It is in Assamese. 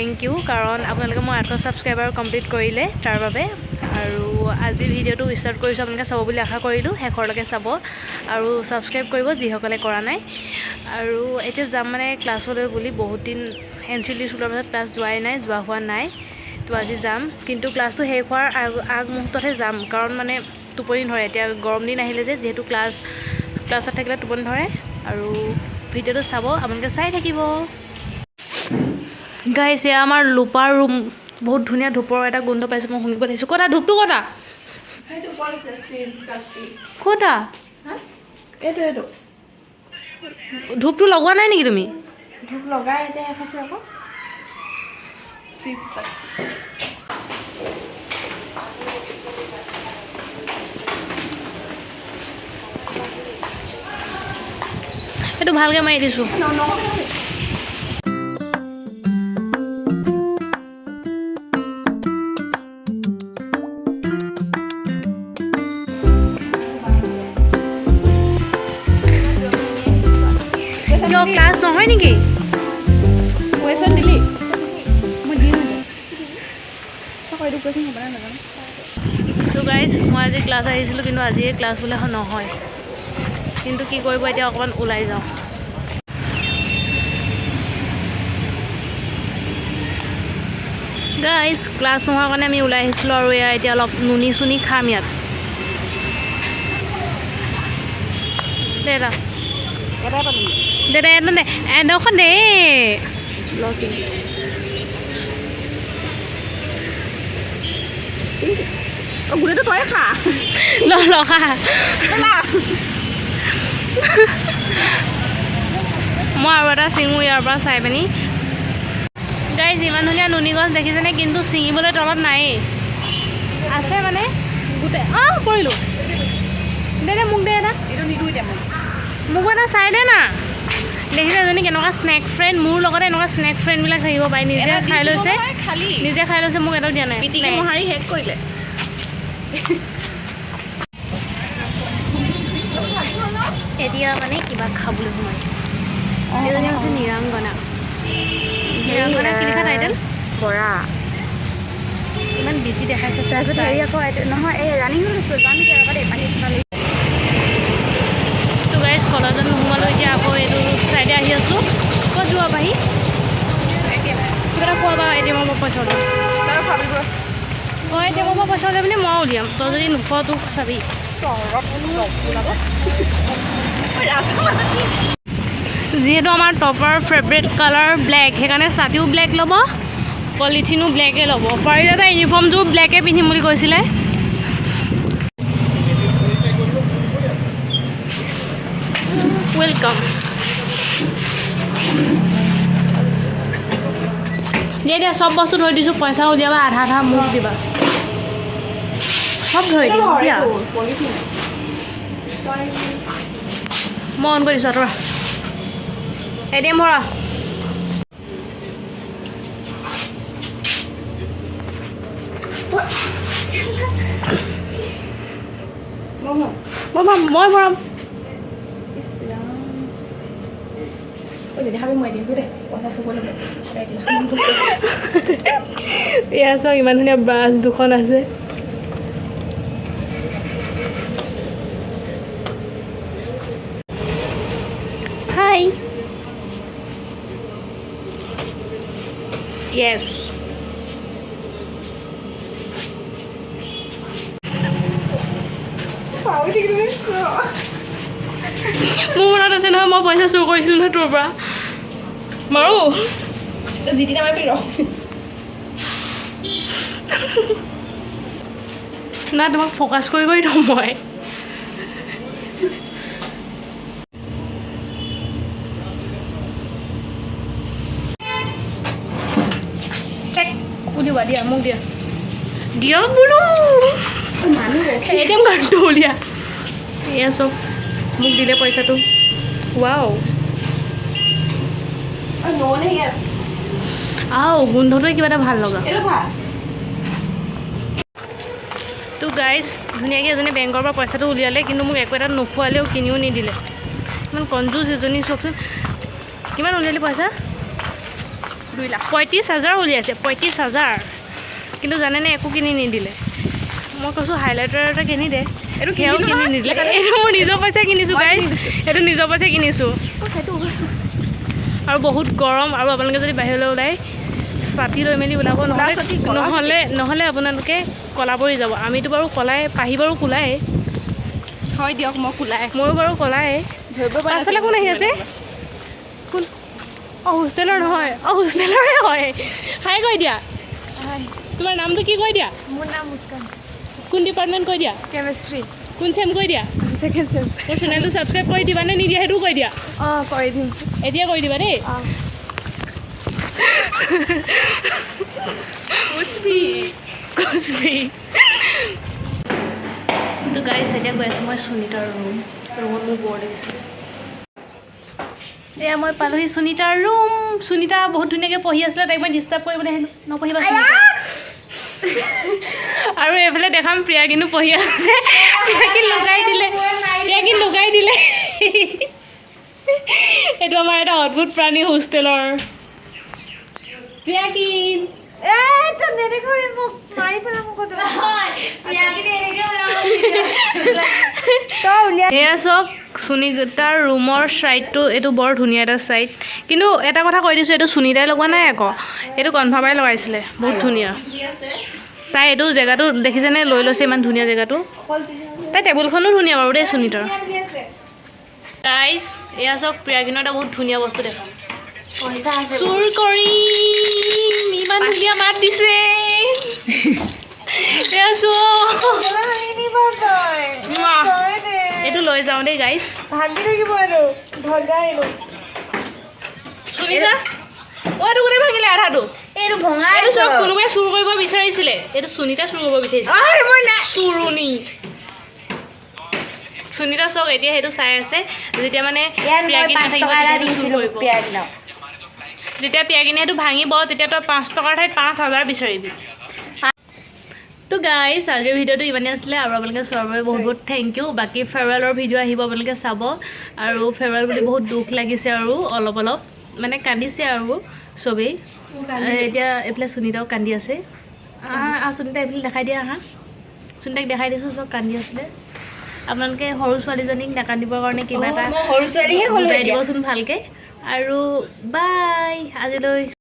থেংক ইউ কাৰণ আপোনালোকে মই 800 ছাবস্ক্ৰাইবাৰ কমপ্লিট কৰিলে তাৰ বাবে আৰু আজি ভিডিঅ'টো ষ্টাৰ্ট কৰিছোঁ আপোনালোকে চাব বুলি আশা কৰিলোঁ শেষৰলৈকে চাব আৰু ছাবস্ক্ৰাইব কৰিব যিসকলে কৰা নাই আৰু এতিয়া যাম মানে ক্লাছলৈ বুলি বহুত দিন এনচিলি স্কুলৰ পাছত ক্লাছ যোৱা হোৱা নাই তো আজি যাম কিন্তু ক্লাছটো শেষ হোৱাৰ আগমুহূৰ্ততহে যাম কাৰণ মানে টোপনি ধৰে এতিয়া গৰম দিন আহিলে যে যিহেতু ক্লাছত থাকিলে টোপনি ধৰে আৰু ভিডিঅ'টো চাব আপোনালোকে চাই থাকিব গাইছ এয়া আমাৰ লুপাৰ ৰুম বহুত ধুনীয়া ধূপৰ এটা গোন্ধ পাইছোঁ মই শুনিব লাগিছোঁ ক'তা ধূপটো ক'তা ক'তা এইটো ধূপটো লগোৱা নাই নেকি তুমি ধূপ লগাই এতিয়া শেষ আছে আকৌ সেইটো ভালকৈ মাৰি দিছোঁ কিয় ক্লাছ নহয় নেকি কুৱেশ্যন দিলি মই দিম কুৱেশ্যন হ'ব নাজানো তো গাইজ মই আজি ক্লাছ আহিছিলোঁ কিন্তু আজি এই ক্লাছ বোলে নহয় কিন্তু কি কৰিব এতিয়া অকণমান ওলাই যাওঁ গাইজ ক্লাছ নোহোৱাৰ কাৰণে আমি ওলাই আহিছিলোঁ আৰু এয়া এতিয়া অলপ নুনি চুনি খাম ইয়াত দে এডোখন দে গোটেইটো তই খা ল খা মই আৰু এটা চিঙো ইয়াৰ পৰা চাই পিনি গাইজ ইমান ধুনীয়া নুনি গছ দেখিছেনে কিন্তু ছিঙিবলৈ তলত নায়েই আছে মানে গোটেই পৰিলোঁ দে মোক দে এটা এইটো নিদিওঁ এতিয়া মোকো এটা চাই দে না দেখিছে এজনী কেনেকুৱা স্নেক ফ্ৰেণ্ড মোৰ লগতে এনেকুৱা স্নেক ফ্ৰেণ্ডবিলাক থাকিব পাৰে নিজে খাই লৈছে মোক এটাও দিয়া নাই মোহাৰি শেষ কৰিলে এতিয়া মানে কিবা খাবলৈ সোমাইছে এজনী হৈছে নিৰাংগনা কি লিখা টাইটেল বৰা ইমান বেছি দেখাইছে তাৰপিছত হেৰি আকৌ নহয় এই ৰানিং লৈছোঁ জানি দেই পানী তো গাইজ কলেজত নোসোমালোঁ এতিয়া আকৌ এইটো চাইডে আহি আছোঁ ক'ত যোৱা পাহি কিবা এটা খোৱা বা এটিএমৰ পৰা পইচা উলিয়াম এটিএমৰ পৰা পইচা উলিয়াম বুলি মই উলিয়াম তই যদি নোখোৱা তোক চাবি যিহেতু আমাৰ টপাৰ ফেভৰেট কালাৰ ব্লেক সেইকাৰণে ছাতিও ব্লেক ল'ব পলিথিনো ব্লেকে ল'ব পাৰিলে তাই ইউনিফৰ্মযোৰ ব্লেকে পিন্ধিম বুলি কৈছিলে ৱেলকাম দিয়া চব বস্তু ধৰি দিছোঁ পইচা উলিয়াবা আধা মোক দিবা চব ধৰি দিম দিয়া মই অন কৰি দিছোঁ আঁতৰা এটিএম ভৰা মই ভৰাম এয়া চাওক ইমান ধুনীয়া ব্ৰাছ দুখন আছে হাই য়েছ মোৰ মনত আছে নহয় মই পইচা চুৰ কৰিছিলোঁ নহয় তোৰ পৰা মাৰো জিতি নামাৰ পি না তোমাক ফ'কাছ কৰি থ'ম মই চেক উলিওৱা দিয়া মোক দিয়া বোলো এটিএম কাৰ্ডটো উলিয়া এয়া চব মোক দিলে পইচাটো ৱাও গোন্ধটোৱে কিবা এটা ভাল লগা তো গাইজ ধুনীয়াকৈ এজনী বেংকৰ পৰা পইচাটো উলিয়ালে কিন্তু মোক একো এটা নোখোৱালেও কিনিও নিদিলে ইমান কনজুচ এজনী চাওকচোন কিমান উলিয়ালি পইচা 2 লাখ 35,000 উলিয়াইছে 35,000 কিন্তু জানেনে একো কিনি নিদিলে মই কৈছোঁ হাইলাইটাৰ এটা কিনি দে এইটো কিনি নিদিলে এইটো মই নিজৰ পইচাই কিনিছোঁ গাইজ এইটো নিজৰ পইচাই কিনিছোঁ আৰু বহুত গৰম আৰু আপোনালোকে যদি বাহিৰলৈ ওলাই ছাতি লৈ মেলি ওলাব নহ'লে আপোনালোকে ক'লা পৰি যাব আমিতো বাৰু ক'লাই পাহি বাৰু কোলাই হয় দিয়ক মই কোলাই ময়ো বাৰু ক'লাই পাছফালে কোন আহি আছে কোন অঁ হোষ্টেলৰ নহয় অঁ হোষ্টেলৰে হয় হাই কৈ দিয়া তোমাৰ নামটো কি কৈ দিয়া মোৰ নাম মুস্কান কোন ডিপাৰ্টমেণ্ট কৈ দিয়া কেমিষ্ট্ৰি কোন চেম কৈ দিয়া সেকেন্ড চেম মোৰ চেনেলটো ছাবস্ক্ৰাইব কৰি দিবানে নিদিয়া সেইটোও কৈ দিয়া অঁ কৰি দিম এতিয়া কৰি দিবা দেই कुछ भी তো গাইজ এতিয়া গৈ আছোঁ মই সুনীতাৰ ৰুমত মোৰ বৰ লাগিছে এয়া মই পালোহি সুনীতাৰ ৰুম সুনীতা বহুত ধুনীয়াকৈ পঢ়ি আছিলে তাইক মই ডিষ্টাৰ্ব কৰিবলৈ নপঢ়িবা আৰু এইফালে দেখাম প্ৰিয়া কিন্তু পঢ়ি আছে প্ৰিয়াকি লগাই দিলে এইটো আমাৰ এটা অদ্ভুত প্ৰাণী হোষ্টেলৰ প্ৰিয়াকিন এয়া চাওক সুনীতাৰ ৰুমৰ ছাইডটো এইটো বৰ ধুনীয়া এটা ছাইড কিন্তু এটা কথা কৈ দিছোঁ এইটো সুনীতাই লগোৱা নাই আকৌ এইটো কনফাৰ্মাই লগাইছিলে বহুত ধুনীয়া তাই এইটো জেগাটো দেখিছেনে লৈ লৈছে ইমান ধুনীয়া জেগাটো তাই টেবুলখনো ধুনীয়া বাৰু দেই সুনীতাৰ গাইজ এয়া চাওক প্ৰিয়াকিনৰ এটা বহুত ধুনীয়া বস্তু দেখাম চুৰ কৰিম ইমান ধুনীয়া মাত দিছে এইটো লৈ যাওঁ দেই গাইজ সুনীতা অঁ এইটো গোটেই ভাঙিলে আধাটো এইটো চব কোনোবাই চুৰ কৰিব বিচাৰিছিলে এইটো সুনীতা চুৰ কৰিব বিচাৰিছিলে চুৰণি সুনীতা চাওক এতিয়া সেইটো চাই আছে যেতিয়া মানে প্ৰিয়াকিন নাথাকিব যেতিয়া প্ৰিয়াকিনে সেইটো ভাঙিব তেতিয়া তই 5 টকাৰ ঠাইত 5,000 বিচাৰিবি তো গাইজ আজিৰ ভিডিঅ'টো ইমানেই আছিলে আৰু আপোনালোকে চোৱাৰ বাবে বহুত বহুত থেংক ইউ বাকী ফেয়াৰৱেলৰ ভিডিঅ' আহিব আপোনালোকে চাব আৰু ফেয়াৰৱেল বুলি বহুত দুখ লাগিছে আৰু অলপ মানে কান্দিছে আৰু চবেই এতিয়া এইফালে সুনীতাও কান্দি আছে সুনীতা এইফালে দেখাই দিয়া আহা সুনীতাক দেখাই দিছোঁ চব কান্দি আছিলে আপোনালোকে সৰু ছোৱালীজনীক নাকান্দিবৰ কাৰণে কিবা এটা বুজাই দিবচোন ভালকৈ আৰু বাই আজিলৈ